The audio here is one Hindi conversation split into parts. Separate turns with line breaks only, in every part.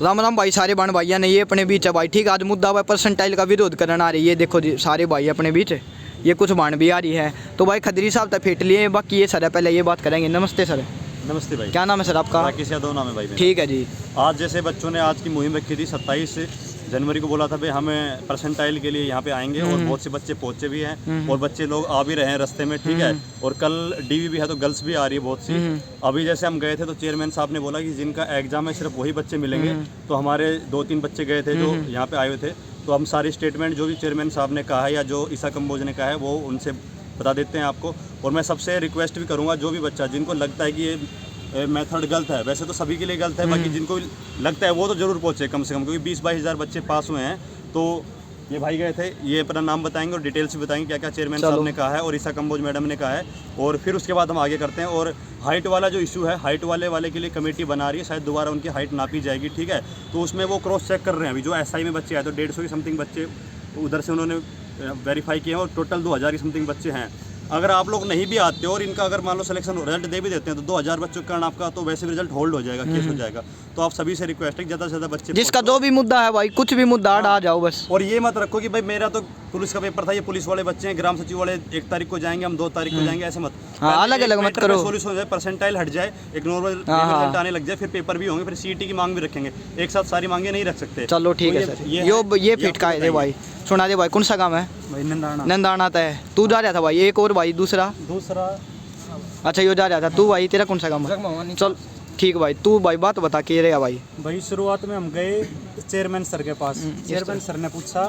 राम राम भाई, सारे बहन भाइयों ने ये अपने बीच है भाई। ठीक है, आज मुद्दा हुआ परसेंटाइल का विरोध करना आ रही है। देखो जी सारे भाई अपने बीच, ये कुछ बहन भी आ रही है। तो भाई खदरी साहब तक फेंट लिए, बाकी ये सर है, पहले ये बात करेंगे। नमस्ते सर।
नमस्ते भाई।
क्या नाम है सर आपका?
राकेश यादव नाम है भाई मेरा।
ठीक है जी।
आज जैसे बच्चों ने आज की मुहिम रखी थी 27 जनवरी को, बोला था भाई हमें परसेंटाइल के लिए यहाँ पे आएंगे, और बहुत से बच्चे पहुँचे भी हैं और बच्चे लोग आ भी रहे हैं रास्ते में। ठीक है, और कल डीवी भी है तो गर्ल्स भी आ रही है बहुत सी। अभी जैसे हम गए थे तो चेयरमैन साहब ने बोला कि जिनका एग्जाम है सिर्फ वही बच्चे मिलेंगे। तो हमारे 2-3 बच्चे गए थे जो यहाँ पे आए हुए थे, तो हम सारी स्टेटमेंट जो भी चेयरमैन साहब ने कहा है या जो ईसा कंबोज ने कहा है वो उनसे बता देते हैं आपको। और मैं सबसे रिक्वेस्ट भी करूँगा, जो भी बच्चा जिनको लगता है कि ये मेथड गलत है, वैसे तो सभी के लिए गलत है, बाकी जिनको लगता है वो तो ज़रूर पहुँचे कम से कम, क्योंकि 20-22 हज़ार बच्चे पास हुए हैं। तो ये भाई गए थे, ये अपना नाम बताएंगे और डिटेल्स भी बताएंगे क्या क्या चेयरमैन साहब ने कहा है और ईसा कंबोज मैडम ने कहा है, और फिर उसके बाद हम आगे करते हैं। और हाइट वाला जो इशू है, हाइट वाले के लिए कमेटी बना रही है, शायद दोबारा उनकी हाइट नापी जाएगी। ठीक है, तो उसमें वो क्रॉस चेक कर रहे हैं अभी। जो एसआई में बच्चे आए तो 150 की समथिंग बच्चे उधर से उन्होंने वेरीफाई किए हैं और टोटल 2000 की समथिंग बच्चे हैं। अगर आप लोग नहीं भी आते हो और इनका अगर मान लो सिलेक्शन रिजल्ट दे भी देते हैं तो 2000 बच्चों के कारण आपका तो वैसे भी रिजल्ट होल्ड हो जाएगा, केस हो जाएगा। तो आप सभी से रिक्वेस्ट है ज़्यादा से ज़्यादा बच्चे,
जिसका जो भी मुद्दा है भाई, कुछ भी मुद्दा आ जाओ बस।
और ये मत रखो कि भाई मेरा तो पुलिस का पेपर था, ये पुलिस वाले बच्चे हैं, ग्राम सचिव वाले 1 तारीख को जाएंगे, हम 2 तारीख को जाएंगे, ऐसे मत।
अलग अलग मत करो।
सोल्यूशन हो जाए, परसेंटाइल हट जाए, एक नॉर्मल रिजल्ट आने लग जाए, फिर पेपर भी होंगे, फिर सीईटी की मांग भी रखेंगे। एक साथ सारी मांगे नहीं रख सकते।
चलो ठीक है सर, ये फिट का है भाई। सुना दे भाई, कौन सा काम है
भाई? नंदाना।
नंदाना है। तू जा रहा था भाई, एक और भाई दूसरा। अच्छा यो जा रहा था तू भाई, तेरा कौन सा काम है? चल ठीक भाई, तू भाई बात बता के रहेगा भाई।
भाई शुरुआत में हम गए चेयरमैन सर के पास। चेयरमैन सर ने पूछा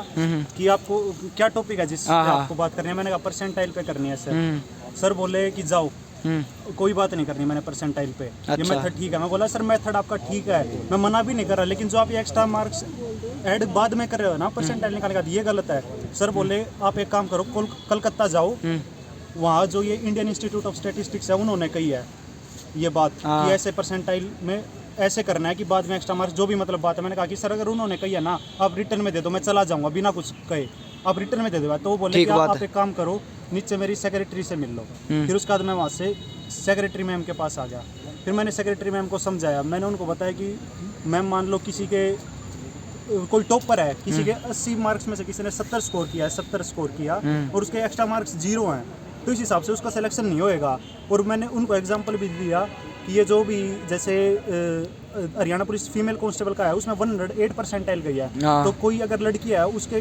कि आपको क्या टॉपिक है जिस आपको बात करनी है। मैंने कहा परसेंटाइल पे करनी है सर। सर बोले कि जाओ, कोई बात नहीं करनी मैंने परसेंटाइल पे। ये मेथड ठीक है। मैं बोला सर मेथड आपका ठीक है, मैं मना भी नहीं कर रहा, लेकिन जो आप ये एक्स्ट्रा मार्क्स ऐड बाद में कर रहे हो ना परसेंटाइल निकालने का, ये गलत है। सर बोले आप एक काम करो, कलकत्ता जाओ, वहाँ जो ये इंडियन इंस्टीट्यूट ऑफ स्टैटिस्टिक्स है उन्होंने कही है ये बात कि ऐसे परसेंटाइल में ऐसे करना है कि बाद में एक्स्ट्रा मार्क्स, जो भी मतलब बात है। मैंने कहा कि सर अगर उन्होंने कही है ना, आप रिटर्न में दे दो, मैं चला जाऊंगा बिना कुछ कहे, आप रिटर्न में दे दो। तो वो बोले कि आप एक काम करो, नीचे मेरी सेक्रेटरी से मिल लो। फिर उसके बाद मैं वहाँ से सेक्रेटरी मैम के पास आ गया। फिर मैंने सेक्रेटरी मैम को समझाया, मैंने उनको बताया कि मैम मान लो किसी के कोई टॉपर है, किसी के 80 मार्क्स में से किसी ने 70 स्कोर किया है, 70 स्कोर किया और उसके एक्स्ट्रा मार्क्स 0 हैं, तो इस हिसाब से उसका सिलेक्शन नहीं होएगा। और मैंने उनको एग्जांपल भी दिया कि ये जो भी जैसे हरियाणा पुलिस फीमेल कांस्टेबल का है, उसमें 108 परसेंटाइल गई है। तो कोई अगर लड़की है उसके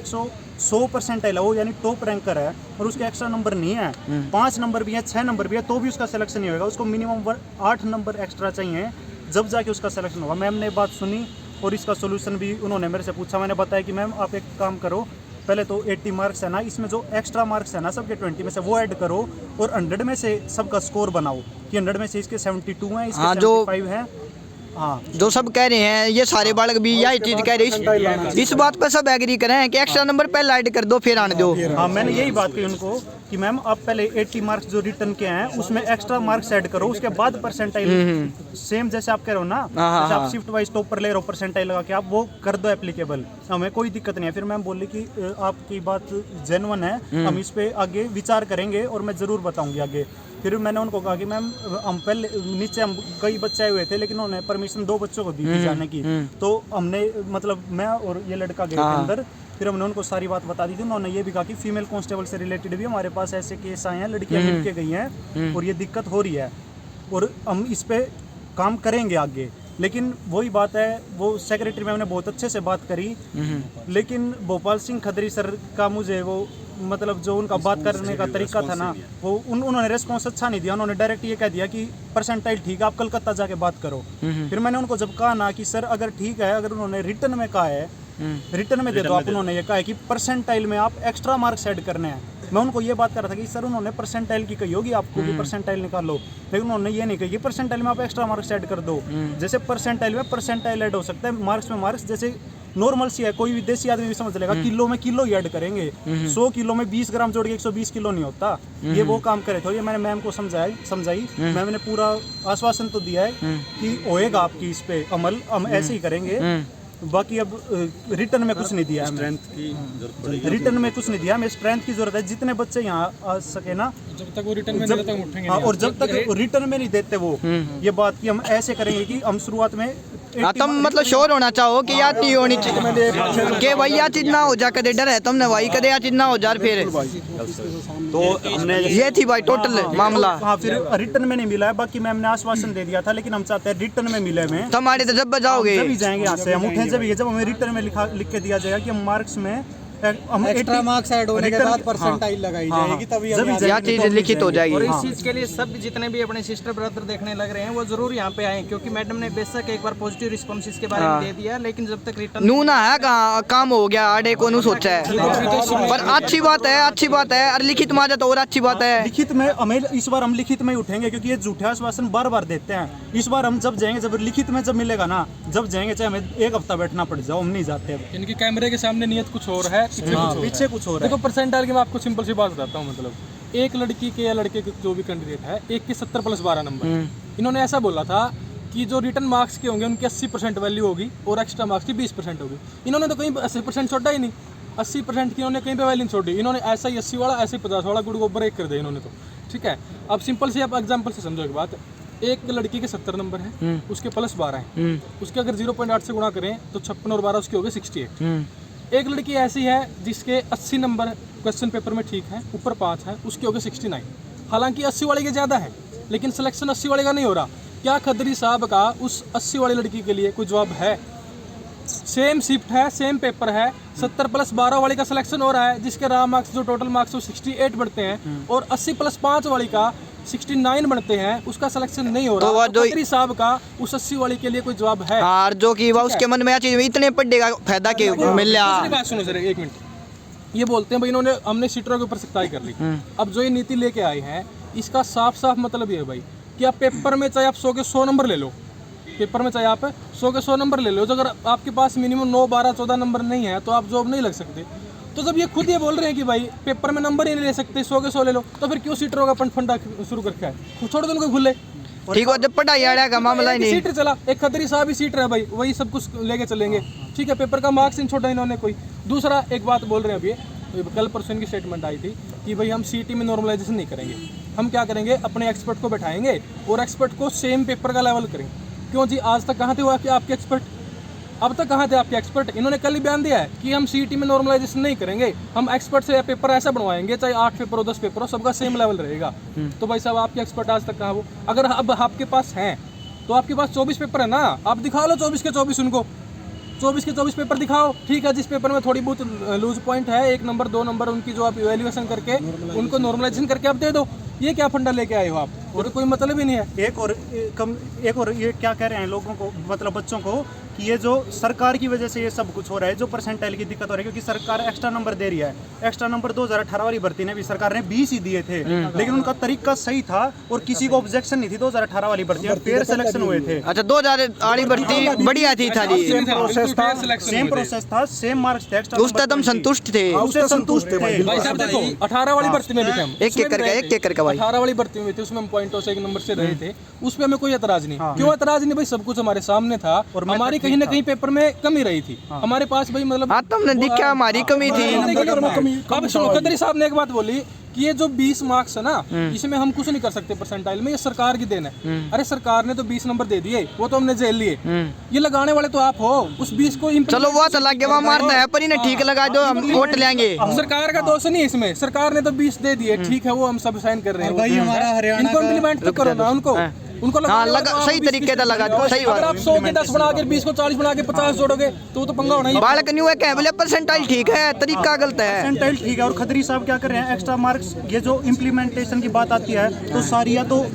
100 परसेंटाइल है, वो यानी टॉप रैंकर है, और उसके एक्स्ट्रा नंबर नहीं है, 5 नंबर भी है, 6 नंबर भी है, तो भी उसका सिलेक्शन नहीं होगा। उसको मिनिमम 8 नंबर एक्स्ट्रा चाहिए, जब जाके उसका सिलेक्शन होगा। मैम ने बात सुनी और इसका सोल्यूशन भी उन्होंने मेरे से पूछा। मैंने बताया कि मैम आप एक काम करो, पहले तो 80 मार्क्स है ना, इसमें जो एक्स्ट्रा मार्क्स है ना सबके 20 में से वो ऐड करो, और 100 में से सबका स्कोर बनाओ कि 100 में से इसके 72 हैं, इसके 75 हैं। हाँ,
जो सब कह रहे हैं ये सारे बालक भी यही चीज कह रहे हैं, इस बात पर सब एग्री कर रहे हैं कि एक्स्ट्रा नंबर पहले ऐड कर दो फिर आने दो।
हाँ, मैंने यही बात कही उनको कि मैम आप पहले 80 मार्क्स जो रिटर्न के हैं उसमें एक्स्ट्रा मार्क्स ऐड करो, उसके बाद परसेंटाइल सेम जैसे आप कह रहे हो ना, जैसे आप शिफ्ट वाइज टॉप पर ले रहे हो परसेंटाइल लगा के, आप वो कर दो एप्लीकेबल, हमें कोई दिक्कत नहीं है। फिर मैम बोली कि आपकी बात जेन्युइन है, हम इस पे आगे विचार करेंगे और मैं ज़रूर बताऊंगी आगे। फिर मैंने उनको कहा कि मैम हम पहले नीचे हम कई बच्चे आए हुए थे, लेकिन उन्होंने परमिशन 2 बच्चों को दी थी जाने की, तो हमने मतलब मैं और ये लड़का गए थे अंदर। फिर हमने उनको सारी बात बता दी थी। उन्होंने ये भी कहा कि फीमेल कांस्टेबल से रिलेटेड भी हमारे पास ऐसे केस आए हैं, लड़कियां मिल के गई हैं और ये दिक्कत हो रही है, और हम इस पे काम करेंगे आगे। लेकिन वही बात है, वो सेक्रेटरी मैम ने बहुत अच्छे से बात करी, लेकिन भोपाल सिंह खदरी सर का मुझे वो मतलब जो उनका बात करने का तरीका था ना, वो उन्होंने रिस्पॉन्स अच्छा नहीं दिया। उन्होंने डायरेक्ट ये कह दिया कि परसेंटाइल ठीक है, आप कलकत्ता जाके बात करो। फिर मैंने उनको जब कहा ना कि सर अगर ठीक है, अगर उन्होंने रिटर्न में कहा है, रिटर्न में दे दो आप, उन्होंने ये कहा है कि परसेंटाइल में आप एक्स्ट्रा मार्क्स ऐड करने हैं। मैं उनको ये बात कर रहा था कि सर उन्होंने परसेंटाइल की कही होगी आपको कि परसेंटाइल निकालो, लेकिन उन्होंने ये नहीं कही कि परसेंटाइल में आप एक्स्ट्रा मार्क्स ऐड कर दो। जैसे परसेंटाइल में परसेंटाइल ऐड हो सकता है, मार्क्स में मार्क्स, जैसे नॉर्मल सी है, कोई विदेशी आदमी भी समझ लेगा, किलो में किलो ही ऐड करेंगे। 100 किलो में 20 ग्राम जोड़ के 120 किलो नहीं होता। ये वो काम करे थे, ये मैंने मैम को समझाई। मैम ने पूरा आश्वासन तो दिया है कि होएगा आपकी इस पे अमल, हम ऐसे ही करेंगे। बाकी अब रिटर्न में कुछ नहीं दिया,
स्ट्रेंथ की जरूरत पड़ेगी,
रिटर्न में कुछ नहीं दिया, हमें स्ट्रेंथ की जरूरत है। जितने बच्चे यहाँ आ सके ना,
जब तक वो रिटर्न में नहीं देते उठेंगे,
और जब तक रिटर्न में नहीं देते वो, ये बात की हम ऐसे करेंगे कि हम शुरुआत में
तुम मतलब श्योर होना चाहो कि यार चीज होनी चाहिए कि भाई यार चीज ना हो जा, कदे डर है तुमने भाई कदे यार चीज ना हो जा फिर।
तो हमने
ये थी भाई टोटल मामला।
हाँ, फिर रिटर्न में नहीं मिला है, बाकी मैम ने आश्वासन दे दिया था, लेकिन हम चाहते हैं रिटर्न में मिले हमें।
तुम्हारे तो जब बजाओगे
जब ही जाएंगे यहाँ से हम उठे, जब हमें रिटर्न में लिख के दिया जाएगा कि हम मार्क्स में हम
एक्स्ट्रा मार्क्स ऐड होने के बाद परसेंटाइल लगाई जाएगी, तभी हम
यह चीज लिखित हो जाएगी।
और इस चीज के लिए सब जितने भी अपने सिस्टर ब्रदर देखने लग रहे हैं वो जरूर यहाँ पे आए, क्योंकि मैडम ने बेशक एक बार पॉजिटिव रिस्पॉन्स इसके बारे में दे दिया, लेकिन जब तक रिटर्न
नूना है कहाँ काम हो गया आड़े को नू सोचा है, पर अच्छी बात है और लिखित माजा तो और अच्छी बात है।
लिखित में हमें इस बार हम लिखित में ही उठेंगे, क्योंकि ये झूठे आश्वासन बार बार देते हैं। इस बार हम जब जाएंगे, जब लिखित में जब मिलेगा ना, जब जाएंगे चाहे हमें एक हफ्ता बैठना पड़ जाओ, हम नहीं जाते।
इनकी कैमरे के सामने नियत कुछ और है,
पीछे कुछ हो रहा है।
देखो परसेंटाइल की मैं आपको सिंपल सी बात बताता हूँ। मतलब एक लड़की के या लड़के के जो भी कैंडिडेट है, एक के 70 + 12 नंबर। इन्होंने ऐसा बोला था कि जो रिटर्न मार्क्स के होंगे उनकी 80% वैल्यू होगी और एक्स्ट्रा मार्क्स की 20% होगी। इन्होंने तो कहीं 80% छोड़ा ही नहीं, 80% की इन्होंने कहीं पे वैल्यू छोड़ी। इन्होंने ऐसा ही 80 वाला ऐसे ही 50 वाला गुड़ को ब्रेक कर दिया इन्होंने तो। ठीक है, अब सिंपल से आप एग्जाम्पल से समझो एक बात। एक लड़की के 70 नंबर है, उसके +12 है, उसके अगर 0.8 से गुणा करें तो 56 और 12 उसके हो गए 68। एक लड़की ऐसी है जिसके 80 नंबर क्वेश्चन पेपर में ठीक है, ऊपर 5 है, उसके हो गए 69। हालांकि 80 वाले के ज़्यादा है, लेकिन सिलेक्शन 80 वाले का नहीं हो रहा। क्या खदरी साहब का उस 80 वाली लड़की के लिए कोई जवाब है? सेम शिफ्ट है, सेम पेपर है, 70 + 12 वाली का सिलेक्शन हो रहा है, जिसके रॉ मार्क्स जो टोटल मार्क्स 68 बढ़ते हैं, और 80 + 5 वाली का 69 बनते हैं, उसका सिलेक्शन नहीं हो रहा। तो खदरी साहब का उस 80 वाली के लिए कोई जवाब है?
और जो कि वह उसके मन में चीज इतने पढ़ेगा फायदा के मिल
दूसरी बात सुनो सर, एक मिनट। ये बोलते हैं भाई इन्होंने हमने सीटरों के ऊपर सख्ताई कर ली। अब जो ये नीति लेके आए हैं, इसका साफ साफ मतलब ये है भाई कि आप पेपर में चाहे आप 100 के 100 नंबर ले लो, पेपर में चाहे आप 100 के 100 नंबर ले लो, तो अगर आपके पास मिनिमम 9, 12, 14 नंबर नहीं है तो आप जॉब नहीं लग सकते। तो जब ये खुद ये बोल रहे हैं कि भाई पेपर में नंबर ही नहीं ले सकते, 100 के 100 ले लो, तो फिर क्यों सीटरों का फंडा शुरू करके आए? छोड़ दो उनको खुले।
ठीक हो, जब पढ़ाई आड़ा का मामला ही नहीं।
सीटर चला, एक खदरी साहब ही सीटर है भाई, वही सब कुछ लेके चलेंगे। ठीक है, पेपर का मार्क्स इन छोड़ा इन्होंने कोई। दूसरा एक बात बोल रहे हैं अभी, कल परसों की स्टेटमेंट आई थी कि भाई हम सीटी में नॉर्मलाइजेशन नहीं करेंगे, हम क्या करेंगे, अपने एक्सपर्ट को बैठाएंगे और एक्सपर्ट को सेम पेपर का लेवल करेंगे। क्यों जी, आज तक कहाँ थे वो आपके एक्सपर्ट? अब तक कहाँ थे आपके एक्सपर्ट? इन्होंने कल ही बयान दिया है कि हम सीईटी में नॉर्मलाइजेशन नहीं करेंगे, हम एक्सपर्ट से पेपर ऐसा बनवाएंगे, चाहे 8 पेपर हो 10 पेपर हो, सबका सेम लेवल रहेगा। तो भाई साहब आपके एक्सपर्ट आज तक कहाँ वो? अगर अब आपके पास हैं तो आपके पास 24 पेपर है ना, आप दिखा लो 24 के 24 उनको, 24 के 24 पेपर दिखाओ। ठीक है, जिस पेपर में थोड़ी बहुत लूज पॉइंट है, 1 नंबर 2 नंबर उनकी जो आप इवैल्यूएशन करके उनको नॉर्मलाइजेशन करके आप दे दो। ये क्या फंडा लेके आए हो आप? और कोई मतलब ही नहीं है।
एक और ये क्या कह रहे हैं लोगों को, मतलब बच्चों को, कि ये जो सरकार की वजह से ये सब कुछ हो रहा है, जो परसेंटाइल की दिक्कत हो रही है, क्योंकि सरकार एक्स्ट्रा नंबर दे रही है। एक्स्ट्रा नंबर 2018 वाली भर्ती ने भी सरकार ने 20 ही दिए थे, लेकिन उनका तरीका सही था और किसी को ऑब्जेक्शन नहीं थी 2018 वाली भर्ती में, फेयर सिलेक्शन हुए थे।
अच्छा, 2000 वाली भर्ती बढ़िया थी था जी,
सेम प्रोसेस था, सेम मार्क्स थे, एक्स्ट्रा
उससे तुम संतुष्ट थे?
उससे संतुष्ट थे
भाई साहब। देखो 18 वाली भर्ती में भी थे हम,
एक करके भाई
18 वाली भर्ती में थे, उसमें हम पॉइंटों से 1 नंबर से रहे थे, उसमें हमें कोई एतराज नहीं। क्यों एतराज नहीं भाई? सब कुछ हमारे सामने था और हमारी कहीं ना कहीं पेपर में कमी रही थी हमारे पास भाई, मतलब
हाँ तुमने दिखा हमारी कमी थी।
अब सुनो, खदरी साहब ने एक बात बोली कि ये जो 20 मार्क्स है ना, इसमें हम कुछ नहीं कर सकते परसेंटाइल में, ये सरकार की देन है। अरे सरकार ने तो 20 नंबर दे दिए, वो तो हमने जेल लिए, ये लगाने वाले तो आप हो। उस 20 को
चलो वो तो लगे वहाँ मारना है, पर इन्हें ठीक लगा दो, हम वोट लेंगे।
सरकार का दोष नहीं है इसमें, सरकार ने तो 20 दे दिए, ठीक है, वो हम सब साइन कर रहे हैं। इनको इम्प्लीमेंट तो करो ना, उनको
हाँ लगा, सही तरीके से लगा दो। सही
अगर आप 100 के 10 बना के 20 को 40 बना के 50 जोड़ोगे तो पंगा होना ही।
बालक न्यू है क्या बोले, परसेंटाइल ठीक है, तरीका गलत है।
परसेंटाइल ठीक है, और खदरी साहब क्या कर रहे हैं, एक्स्ट्रा मार्क्स, ये जो इम्प्लीमेंटेशन की बात आती है तो सारिया तो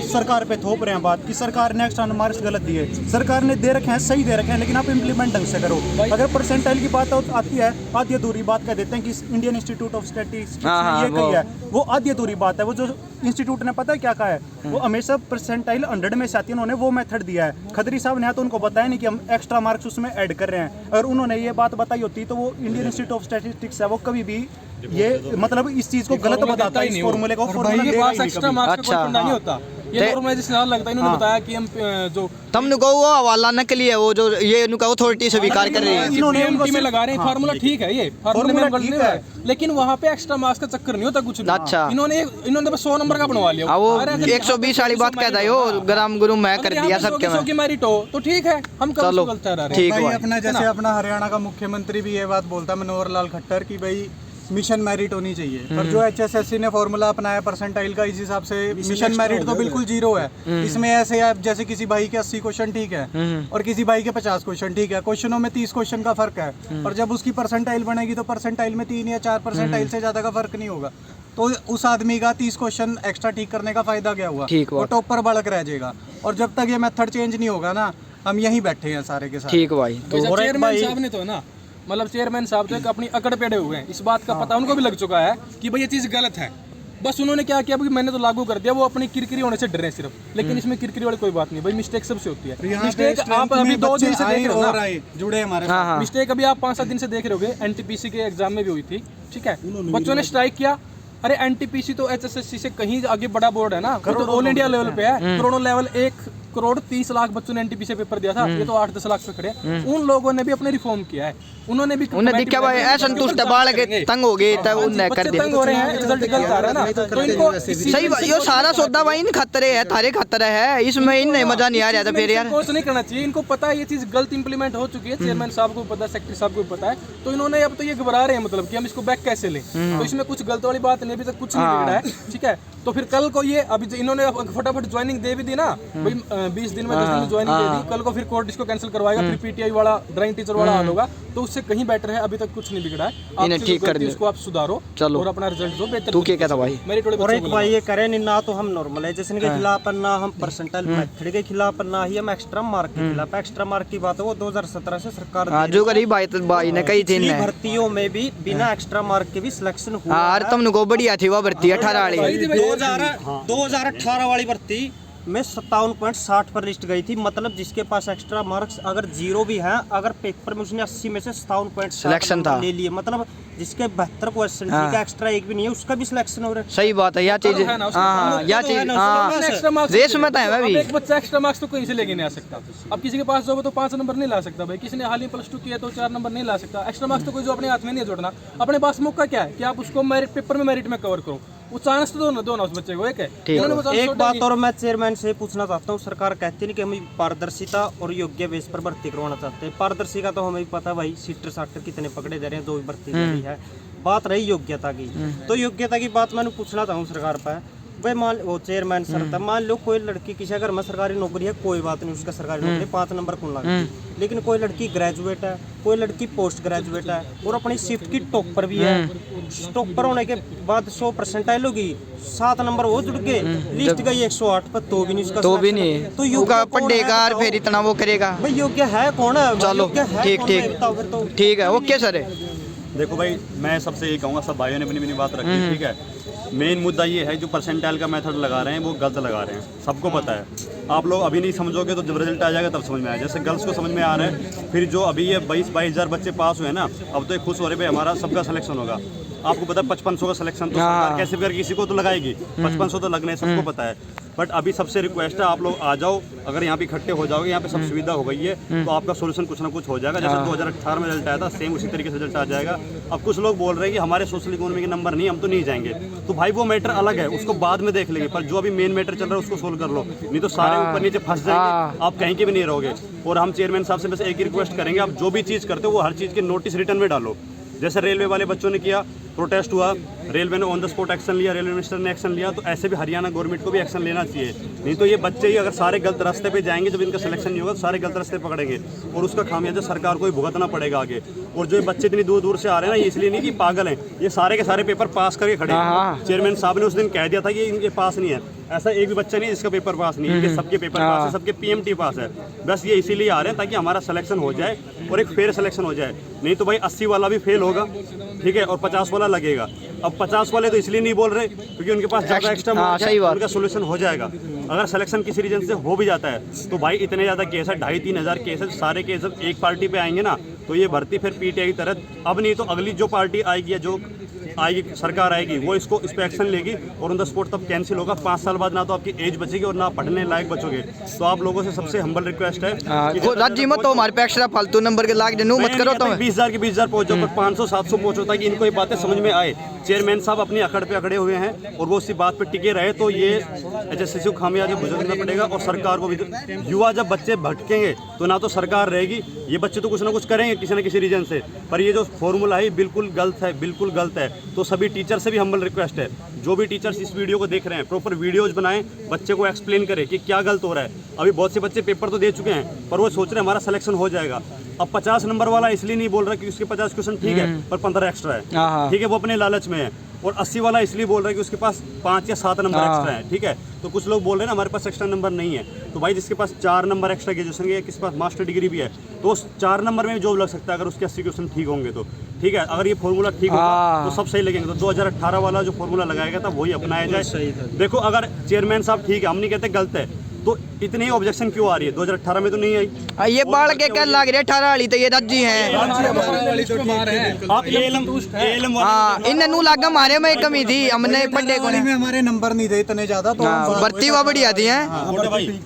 सरकार पे थोप रहे हैं बात कि सरकार ने एक्स्ट्रा मार्क्स गलत दिए। सरकार ने दे रखे हैं, सही दे रखे हैं, लेकिन आप इम्प्लीमेंट ढंग से करो। अगर परसेंटाइल की बात आती है, आधी अधूरी बात कह देते हैं कि इंडियन इंस्टीट्यूट ऑफ स्टैटिस्टिक्स ये कही है, वो आधी अधूरी बात है। वो जो इंस्टीट्यूट ने पता है क्या कहा है, वो हमेशा परसेंटाइल 100 में से आती है, उन्होंने वो मेथड दिया है। खदरी साहब ने तो उनको बताया नहीं कि हम एक्स्ट्रा मार्क्स उसमें ऐड कर रहे हैं। अगर उन्होंने ये बात बताई होती तो वो इंडियन इंस्टीट्यूट ऑफ स्टैटिस्टिक्स है, वो कभी भी ये मतलब इस चीज को गलत बताता है, इस फॉर्मूले को।
एक्स्ट्रा मार्क्स का कोई फंडा नहीं होता, ये नॉर्मलाइजेशन लगता है। इन्होंने बताया कि हम जो
तुमने को वो हवाला नकली है, वो जो ये इनको अथॉरिटी स्वीकार कर रही है।
PMT में लगा रहे हैं फार्मूला, ठीक है, ये फार्मूले में गलत नहीं है, लेकिन वहाँ पे एक्स्ट्रा मार्क्स का चक्कर नहीं होता कुछ भी।
अच्छा।
इन्होंने बस 100 नंबर का बनवा लिया।
वो 120 वाली बात कहता है, वो ग्राम गुरु मैं कर दिया सबके में।
की मेरिट हो तो ठीक है, हम कब
चलो,
गलत ठहरा रहे
ठीक
हैं।
भाई
है।
अपना जैसे अपना हरियाणा का मुख्यमंत्री भी ये बात बोलता है मनोहर लाल खट्टर की भाई मिशन मेरिट होनी चाहिए, पर जो HSSC ने फॉर्मूला अपनाया परसेंटाइल का, इस हिसाब से मिशन मेरिट तो बिल्कुल जीरो है। इसमें ऐसे है जैसे किसी भाई के 80 क्वेश्चन ठीक है और किसी भाई के 50 क्वेश्चन ठीक है, क्वेश्चनों में 30 क्वेश्चन का फर्क है, और जब उसकी परसेंटाइल बनेगी तो परसेंटाइल में 3 या 4 परसेंटाइल से ज्यादा का फर्क नहीं होगा। तो उस आदमी का 30 क्वेश्चन एक्स्ट्रा ठीक करने का फायदा क्या हुआ? वो टॉपर बालक रह जाएगा। और जब तक ये मेथड चेंज नहीं होगा ना, हम यहीं बैठे हैं सारे के साथ।
ठीक भाई।
तो चेयरमैन साहब ने तो ना, मतलब चेयरमैन साहब तो एक अपनी अकड़ पेड़े हुए हैं, इस बात का पता उनको भी लग चुका है कि भाई ये चीज़ गलत है। बस उन्होंने क्या किया, भाई मैंने तो लागू कर दिया, वो अपनी किरकिरी होने से डर रहे हैं सिर्फ। लेकिन इसमें किरकिरी वाली कोई बात नहीं भाई, मिस्टेक सबसे होती है। मिस्टेक आप अभी 2 दिन से देख रहे हो ना,
जुड़े हमारे
मिस्टेक अभी आप 5-7 दिन से देख रहे होगे, NTPC के एग्जाम में भी हुई थी, ठीक है, बच्चों ने स्ट्राइक किया। अरे NTPC तो HSSC से कहीं आगे बड़ा बोर्ड है ना, वो तो ऑल इंडिया लेवल पे है, करोड़ों लेवल 1 करोड़ 30 लाख बच्चों ने NTPC पेपर दिया था, ये तो 8-10 लाख पे खड़े हैं। उन लोगों ने भी अपने रिफॉर्म किया है, उन्होंने भी
देखा भाई असंतुष्ट बाल के तंग हो गए, तब उन्हें कर दिया।
तंग हो रहे हैं, रिजल्ट गलत आ रहा है ना, तो इनको
सही बात, ये सारा सौदा भाई इन खतरे है, थारे खतरे है, इसमें इन्हें मजा नहीं आ रहा था फिर यार।
कोर्स नहीं करना चाहिए, इनको पता है ये चीज गलत इंप्लीमेंट हो चुकी है, चेयरमैन साहब को पता है, सेक्रेटरी साहब को पता है, तो इन्होंने अब तो ये घबरा रहे हैं, मतलब कि हम इसको बैक कैसे लें। तो इसमें कुछ गलत वाली बात नहीं, अभी तक कुछ नहीं बिगड़ा है, ठीक है। तो फिर कल को ये अभी इन्होंने फटाफट ज्वाइनिंग दे भी दी ना भाई, 20 दिन में 10 दिन में ज्वाइनिंग दे दी, कल को फिर कोर्ट इसको कैंसिल करवाएगा, फिर PTI वाला ड्राइंग टीचर वाला हाल होगा, तो उससे कहीं बेटर है। अभी तक कुछ नहीं बिगड़ा है,
इन्हें ठीक कर दिया,
इसको आप सुधारो और अपना रिजल्ट जो बेहतर।
तू क्या कहता भाई?
और एक भाई ये करें नहीं ना, तो हम नॉर्मलाइजेशन के खिलाफ, ना हम परसेंटाइल मेथड के खिलाफ, ना ही हम एक्स्ट्रा मार्क के खिलाफ। एक्स्ट्रा मार्क की बात है वो 2017 से सरकार
जो गरीब भाई ने कही थी
भर्तियों में भी बिना एक्स्ट्रा मार्क के भी सिलेक्शन हुआ।
यार तुमने को बढ़िया थी वो भर्ती 18 वाली,
2018 वाली भर्ती में 57.60 पर लिस्ट गई थी, मतलब जिसके पास एक्स्ट्रा मार्क्स अगर 0 भी हैं, अगर पेपर में उसने 80 में से 57.60
सिलेक्शन था
ले लिए, मतलब जिसके 72 क्वेश्चन का एक्स्ट्रा एक भी नहीं है, उसका भी सिलेक्शन हो रहा है।
सही बात है, यह चीज हाँ, यह चीज रेस में तो है मैं भी।
एक बच्चा एक्स्ट्रा मार्क्स तो कहीं से लेके नहीं आ सकता। अब किसी के पास जाओगे तो 5 नंबर नहीं ला सकता भाई, किसी ने हाल ही +2 किया तो 4 नंबर नहीं ला सकता। एक्स्ट्रा मार्क्स तो कोई जो अपने हाथ में नहीं है जोड़ना। अपने पास मौका क्या है कि आप उसको मेरिट पेपर में मेरिट में कवर करो, वो चांस तो दो ना उस बच्चे को। एक है
एक बात और मैं चेयरमैन से पूछना चाहता हूँ, सरकार कहती है कि हम पारदर्शिता और योग्य बेस पर भर्ती करवाना चाहते हैं। पारदर्शिता तो हमें भी पता है भाई, सीटर साटर कितने पकड़े जा रहे हैं, 2 भर्ती करी है। बात रही योग्यता की, तो योग्यता की बात मैंने पूछना चाहूँ सरकार पर भाई। मान वो चेयरमैन सर था, मान लो कोई लड़की किसी अगर में सरकारी नौकरी है, कोई बात नहीं, उसका सरकारी नौकरी 5 नंबर कौन लगती, लेकिन कोई लड़की ग्रेजुएट है, कोई लड़की पोस्ट ग्रेजुएट है और अपनी शिफ्ट की टॉपर भी है। टॉपर होने के बाद 100 परसेंटाइल होगी, 7 नंबर वो जुड़ गए, लिस्ट गई 108 पर, तो भी नहीं उसका,
तो भी नहीं, तो योग्य पढ़ेगा फिर इतना वो करेगा
भाई। योग्य है कौन है?
चलो ठीक ठीक है, ओके सर।
देखो भाई, मैं सबसे यही कहूँगा, सब भाइयों ने अपनी बात रखी, ठीक है। मेन मुद्दा ये है, जो परसेंटाइल का मेथड लगा रहे हैं वो गलत लगा रहे हैं, सबको पता है। आप लोग अभी नहीं समझोगे तो जब रिजल्ट आ जाएगा तब समझ में आएगा। जैसे गर्ल्स को समझ में आ रहा है, फिर जो अभी ये 22 हज़ार बच्चे पास हुए ना, अब तो ये खुश हो रहे भाई हमारा सबका सिलेक्शन होगा। आपको पता है 5500 का सिलेक्शन तो सरकार कैसे भी कर किसी को तो लगाएगी, 5500 तो लगने सबको पता है। बट अभी सबसे रिक्वेस्ट है, आप लोग आ जाओ, अगर यहाँ पे इकट्ठे हो जाओगे, यहाँ पे सब सुविधा हो गई है, तो आपका सोल्यूशन कुछ ना कुछ हो जाएगा। जैसे 2018 में रिजल्ट आया था, सेम उसी तरीके से रिजल्ट आ जाएगा। अब कुछ लोग बोल रहे हैं कि हमारे सोशल इकोनॉमी के नंबर नहीं, हम तो नहीं जाएंगे, तो भाई वो मैटर अलग है, उसको बाद में देख लेंगे, पर जो अभी मेन मैटर चल रहा है उसको सोल्व कर लो, नहीं तो सारे ऊपर नीचे फंस जाएंगे, आप कहीं के भी नहीं रहोगे। और हम चेयरमैन साहब से बस एक ही रिक्वेस्ट करेंगे, आप जो भी चीज़ करते हो वो हर चीज़ के नोटिस रिटर्न में डालो। जैसे रेलवे वाले बच्चों ने किया, प्रोटेस्ट हुआ, रेलवे ने ऑन द स्पॉट एक्शन लिया, रेलवे मिनिस्टर ने एक्शन लिया, तो ऐसे भी हरियाणा गवर्नमेंट को भी एक्शन लेना चाहिए। नहीं तो ये बच्चे ही अगर सारे गलत रास्ते पे जाएंगे, जब इनका सिलेक्शन नहीं होगा तो सारे गलत रास्ते पकड़ेंगे और उसका खामियाजा सरकार को ही भुगतना पड़ेगा आगे। और जो ये बच्चे इतनी दूर दूर से आ रहे हैं ना, ये इसलिए नहीं कि पागल हैं, ये सारे के सारे पेपर पास करके खड़े हैं। चेयरमैन साहब ने उस दिन कह दिया था कि इनके पास नहीं है, ऐसा एक भी बच्चा नहीं जिसका पेपर पास नहीं है, इनके सबके पेपर पास है, सबके PMT पास है। बस ये इसीलिए आ रहे हैं ताकि हमारा सिलेक्शन हो जाए और एक फेयर सिलेक्शन हो जाए। नहीं तो भाई 80 वाला भी फेल होगा, ठीक है, और 50 वाला लगेगा। अब 50 वाले तो इसलिए नहीं बोल रहे क्योंकि उनके पास ज़्यादा एक्स्ट्रा मार्क्स है, उनका सोल्यूशन हो जाएगा। अगर सिलेक्शन किसी रीजन से हो भी जाता है तो भाई इतने ज़्यादा केस है, 2,5-3 हज़ार केस है, सारे केस एक पार्टी पे आएंगे ना, तो ये भर्ती फिर PTI की तरह अब नहीं तो अगली जो पार्टी आएगी या जो आएगी सरकार आएगी वो इस पर एक्शन लेगी और ऑन द स्पॉट तब कैंसिल होगा। 5 साल बाद ना तो आपकी एज बचेगी और ना पढ़ने लायक बचोगे। तो आप लोगों से सबसे हम्बल रिक्वेस्ट है कि
राजी मत हो हमारे पे एक्स्ट्रा फालतू नंबर के लाग जनू मत करो। तो
20,000 के 20,000 पहुंच जाओ, पर 500-700 पहुंचो ताकि इनको ये बातें समझ में आए। चेयरमैन साहब अपनी अकड़ पे अकड़े हुए हैं और वो उसी बात पे टिके रहे तो ये एचएससी को खामियाजा भुगतना पड़ेगा और सरकार को भी। युवा जब बच्चे भटकेंगे तो ना तो सरकार रहेगी, ये बच्चे तो कुछ ना कुछ करेंगे किसी न किसी रीजन से, पर ये जो फॉर्मूला है बिल्कुल गलत है, बिल्कुल गलत है। तो सभी टीचर से भी हम्बल रिक्वेस्ट है, जो भी टीचर्स इस वीडियो को देख रहे हैं प्रॉपर वीडियोज बनाएं, बच्चे को एक्सप्लेन करें कि क्या गलत हो रहा है। अभी बहुत से बच्चे पेपर तो दे चुके हैं पर वो सोच रहे हैं हमारा सिलेक्शन हो जाएगा। अब 50 नंबर वाला इसलिए नहीं बोल रहा कि उसके 50 क्वेश्चन ठीक है पर 15 एक्स्ट्रा है, ठीक है, वो अपने लालच में है। और 80 वाला इसलिए बोल रहा है कि उसके पास 5 या 7 नंबर एक्स्ट्रा है, ठीक है। तो कुछ लोग बोल रहे हैं ना हमारे पास एक्स्ट्रा नंबर नहीं है, तो भाई जिसके पास 4 नंबर एक्स्ट्रा ग्रेजुएशन है, किसके पास मास्टर डिग्री भी है, तो उस 4 नंबर में भी जॉब लग सकता है अगर उसके 80 क्वेश्चन ठीक होंगे तो, ठीक है। अगर ये फॉर्मूला ठीक होगा तो सब सही लगेंगे। तो 2018 वाला जो फॉर्मूला लगाया गया था वही अपनाया जाए। देखो अगर चेयरमैन साहब ठीक है, हम नहीं कहते गलत है, तो इतनी ऑब्जेक्शन क्यों आ रही है? 2018 में तो नहीं आई।
ये बाढ़ के क्या लाग रहे 18 वाली तो ये राजी हैं।
आप एलएम
इन लागा मारे में कमी थी, हमने पढ़े को
में हमारे नंबर नहीं थे इतने ज्यादा तो
भर्ती हुआ बढ़िया थी हैं।
मोटे भाई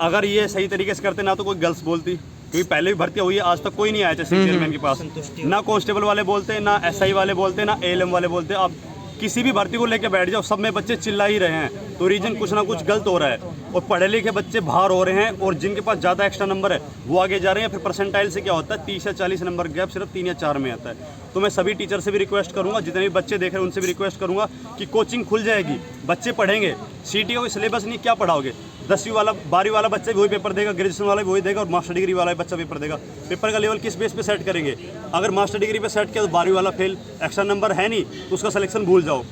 अगर ये सही तरीके से करते ना तो कोई गर्ल्स बोलती, क्योंकि पहले भी भर्ती हुई है, आज तक कोई नहीं आया चेयरमैन के पास, ना कांस्टेबल वाले बोलते, ना एसआई वाले बोलते, ना एएलएम वाले बोलते। आप किसी भी भर्ती को लेकर बैठ जाओ, सब में बच्चे चिल्ला ही रहे हैं, तो रीजन कुछ ना कुछ गलत हो रहा है। और पढ़े लिखे बच्चे बाहर हो रहे हैं और जिनके पास ज़्यादा एक्स्ट्रा नंबर है वो आगे जा रहे हैं। फिर परसेंटाइल से क्या होता है, 30 या 40 नंबर गैप सिर्फ 3 या 4 में आता है। तो मैं सभी टीचर से भी रिक्वेस्ट करूंगा, जितने भी बच्चे देख रहे हैं उनसे भी रिक्वेस्ट करूंगा कि कोचिंग खुल जाएगी, बच्चे पढ़ेंगे। सीटी का कोई सिलेबस नहीं, क्या पढ़ाओगे? 10वीं वाला 12वीं वाला बच्चा भी वही पेपर देगा, ग्रेजुएशन वाला भी वही देगा और मास्टर डिग्री वाला बच्चा पेपर देगा। पेपर का लेवल किस बेस पे सेट करेंगे? अगर मास्टर डिग्री पे सेट किया तो 12वीं वाला फेल, एक्स्ट्रा नंबर है नहीं तो उसका सिलेक्शन भूल जाओ।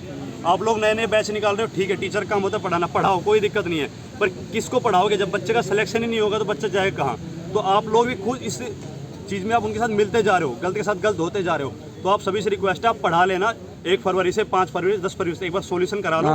आप लोग नए नए बैच निकाल रहे हो, ठीक है, टीचर काम होता है पढ़ाना, पढ़ाओ, कोई दिक्कत नहीं है, पर किसको पढ़ाओगे? जब बच्चे का सिलेक्शन ही नहीं होगा तो बच्चा जाएगा कहाँ? तो आप लोग भी खुद इस चीज़ में आप उनके साथ मिलते जा रहे हो, गलत के साथ गलत होते जा रहे हो। तो आप सभी से रिक्वेस्ट है, आप पढ़ा लेना 1 फरवरी से 5 फरवरी 10 फरवरी से एक बार सॉल्यूशन करा लो।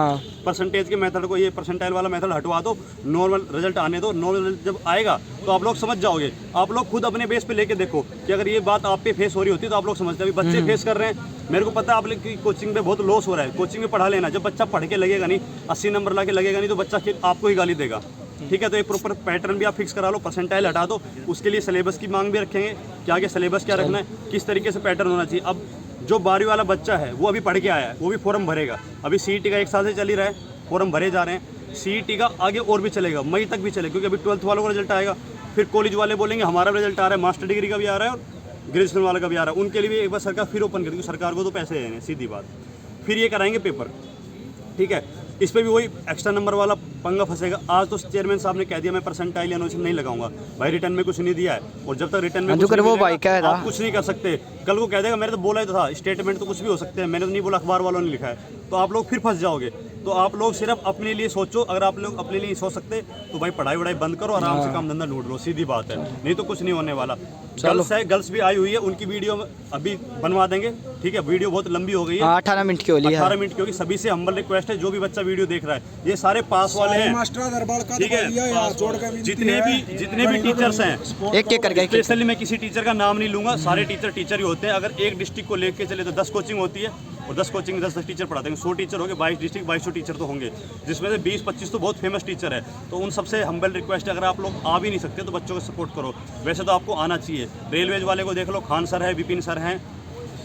परसेंटेज के मेथड को, ये परसेंटाइल वाला मेथड हटवा दो, नॉर्मल रिजल्ट आने दो। नॉर्मल रिजल्ट जब आएगा तो आप लोग समझ जाओगे। आप लोग खुद अपने बेस पे लेके देखो कि अगर ये बात आप पे फेस हो रही होती है तो आप लोग समझते हैं। अभी बच्चे फेस कर रहे हैं, मेरे को पता है आप लोग की कोचिंग पे बहुत लॉस हो रहा है। कोचिंग में पढ़ा लेना, जब बच्चा पढ़ के लगेगा नहीं, 80 नंबर ला के लगेगा नहीं तो बच्चा आपको ही गाली देगा, ठीक है। तो एक प्रॉपर पैटर्न भी आप फिक्स करा लो, परसेंटाइल हटा दो, उसके लिए सिलेबस की मांग भी रखेंगे कि आगे सिलेबस क्या रखना है, किस तरीके से पैटर्न होना चाहिए। अब जो 12वीं वाला बच्चा है वो अभी पढ़ के आया है, वो भी फॉर्म भरेगा। अभी सीईटी का 1 साल से चल ही रहा है, फॉर्म भरे जा रहे हैं। सीईटी का आगे और भी चलेगा, मई तक भी चलेगा, क्योंकि अभी 12th वालों का रिजल्ट आएगा। फिर कॉलेज वाले बोलेंगे हमारा रिजल्ट आ रहा है, मास्टर डिग्री का भी आ रहा है और ग्रेजुएशन वाला का भी आ रहा है, उनके लिए भी एक बार सरकार फिर ओपन करेगी। सरकार को तो पैसे हैं, सीधी बात, फिर ये कराएंगे पेपर, ठीक है। इस पर भी वही एक्स्ट्रा नंबर वाला पंगा फंसेगा। आज तो चेयरमैन साहब ने कह दिया मैं परसेंटाइल या नोशन नहीं लगाऊंगा, भाई रिटर्न में कुछ नहीं दिया है, और जब तक रिटर्न में कुछ नहीं मिलेगा, आप कुछ नहीं कर सकते। कल को कह देगा मैंने तो बोला ही तो था, स्टेटमेंट तो कुछ भी हो सकते हैं, मैंने तो नहीं बोला, अखबार वालों ने लिखा है, तो आप लोग फिर फंस जाओगे। तो आप लोग सिर्फ अपने लिए सोचो, अगर आप लोग अपने लिए सोच सकते तो भाई पढ़ाई वढ़ाई बंद करो, आराम से काम धंधा ढूंढ लो, सीधी बात है, नहीं तो कुछ नहीं होने वाला। गर्ल्स है, गर्ल्स भी आई हुई है, उनकी वीडियो अभी बनवा देंगे, ठीक है। वीडियो बहुत लंबी हो गई है,
18 मिनट की होली है,
18 मिनट की होगी। सभी से हम्बल रिक्वेस्ट है, जो भी बच्चा वीडियो देख रहा है, ये सारे पास वाले हैं, ठीक है। जितने भी टीचर्स हैं,
एक एक करके,
स्पेशली मैं किसी टीचर का नाम नहीं लूंगा, सारे टीचर टीचर ही होते हैं। अगर एक डिस्ट्रिक्ट को लेके चले तो 10 कोचिंग होती है, और 10 कोचिंग 10 टीचर पढ़ाते हैं, 100 टीचर होंगे, 22 डिस्ट्रिक्ट 2200 टीचर तो होंगे, जिसमें से 20-25 तो बहुत फेमस टीचर है। तो उन सबसे हम्बल रिक्वेस्ट है, अगर आप लोग आ भी नहीं सकते तो बच्चों को सपोर्ट करो। वैसे तो आपको आना चाहिए, रेलवेज वाले को देख लो, खान सर है, विपिन सर हैं,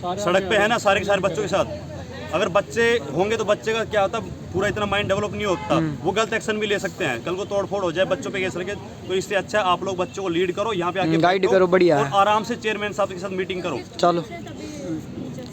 सड़क पे है ना, सारे के सारे बच्चों के साथ। अगर बच्चे होंगे तो बच्चे का क्या होता, पूरा इतना माइंड डेवलप नहीं होता, वो गलत एक्शन भी ले सकते हैं, कल को तोड़ फोड़ हो जाए, बच्चों पे केस लगे। तो इससे अच्छा है आप लोग बच्चों को लीड करो, यहाँ पे आके
गाइड करो, बढ़िया
और आराम से चेयरमैन साहब के साथ मीटिंग करो।
चलो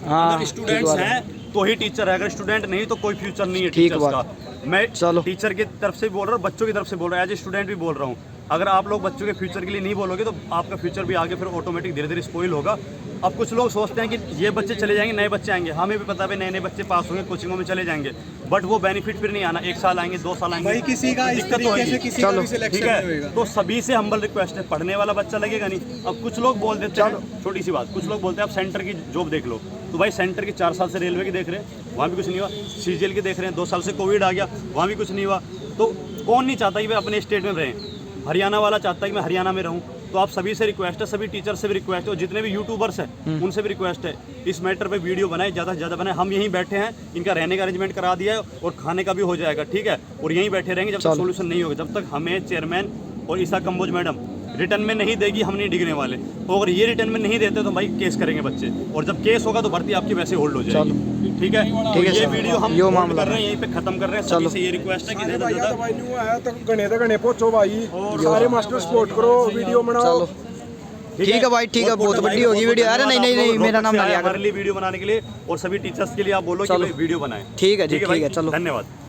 अगर स्टूडेंट्स हैं तो ही टीचर है, अगर स्टूडेंट नहीं तो कोई फ्यूचर नहीं है टीचर्स का। मैं टीचर की तरफ से बोल रहा हूँ, बच्चों की तरफ से बोल रहा हूँ, एज ए स्टूडेंट भी बोल रहा हूँ। अगर आप लोग बच्चों के फ्यूचर के लिए नहीं बोलोगे तो आपका फ्यूचर भी आगे फिर ऑटोमेटिक धीरे धीरे स्पॉइल होगा। अब कुछ लोग सोचते हैं कि ये बच्चे चले जाएंगे, नए बच्चे आएंगे, हमें भी पता है नए नए बच्चे पास होंगे, कोचिंगों में चले जाएंगे, बट वो बेनिफिट फिर नहीं आना। 1 साल आएंगे, 2 साल आएंगे,
किसी का
दिक्कत होगी, ठीक है। तो सभी से हम्बल रिक्वेस्ट है, पढ़ने वाला बच्चा लगेगा नहीं। अब कुछ लोग बोल देते हैं, छोटी सी बात, कुछ लोग बोलते हैं आप सेंटर की जॉब देख लो, तो भाई सेंटर की 4 साल से रेलवे की देख रहे हैं, वहाँ भी कुछ नहीं हुआ। सीजीएल की देख रहे हैं, 2 साल से कोविड आ गया, वहाँ भी कुछ नहीं हुआ। तो कौन नहीं चाहता कि वे अपने स्टेट में रहें? हरियाणा वाला चाहता है कि मैं हरियाणा में रहूं, तो आप सभी से रिक्वेस्ट है, सभी टीचर से भी रिक्वेस्ट है और जितने भी यूट्यूबर्स हैं उनसे भी रिक्वेस्ट है, इस मैटर पे वीडियो बनाए, ज़्यादा से ज़्यादा बनाए। हम यहीं बैठे हैं, इनका रहने का अरेंजमेंट करा दिया है और खाने का भी हो जाएगा, ठीक है, और यहीं बैठे रहेंगे जब तक सोल्यूशन नहीं होगा। जब तक हमें चेयरमैन और ईसा कंबोज मैडम रिटर्न में नहीं देगी, हम नहीं डिगने वाले। तो अगर ये रिटर्न में नहीं देते तो भाई केस करेंगे बच्चे, और जब केस होगा तो भर्ती आपकी वैसे होल्ड हो जाएगी, ठीक है। तो ये वीडियो हम होल्ड कर रहे हैं, यहीं पे खत्म कर रहे हैं। सभी से ये रिक्वेस्ट है कि ज़्यादा से ज़्यादा
गणे पहुंचो भाई, सारे मास्टर सपोर्ट करो, वीडियो बनाओ।
ठीक है भाई, ठीक है, बहुत बड़ी होगी वीडियो। अरे नहीं नहीं नहीं, मेरा नाम ना लिया
हमारे लिए वीडियो बनाने के लिए, और सभी टीचर्स के लिए आप बोलो कि भाई वीडियो बनाएं।
ठीक है जी, ठीक है, चलो
धन्यवाद।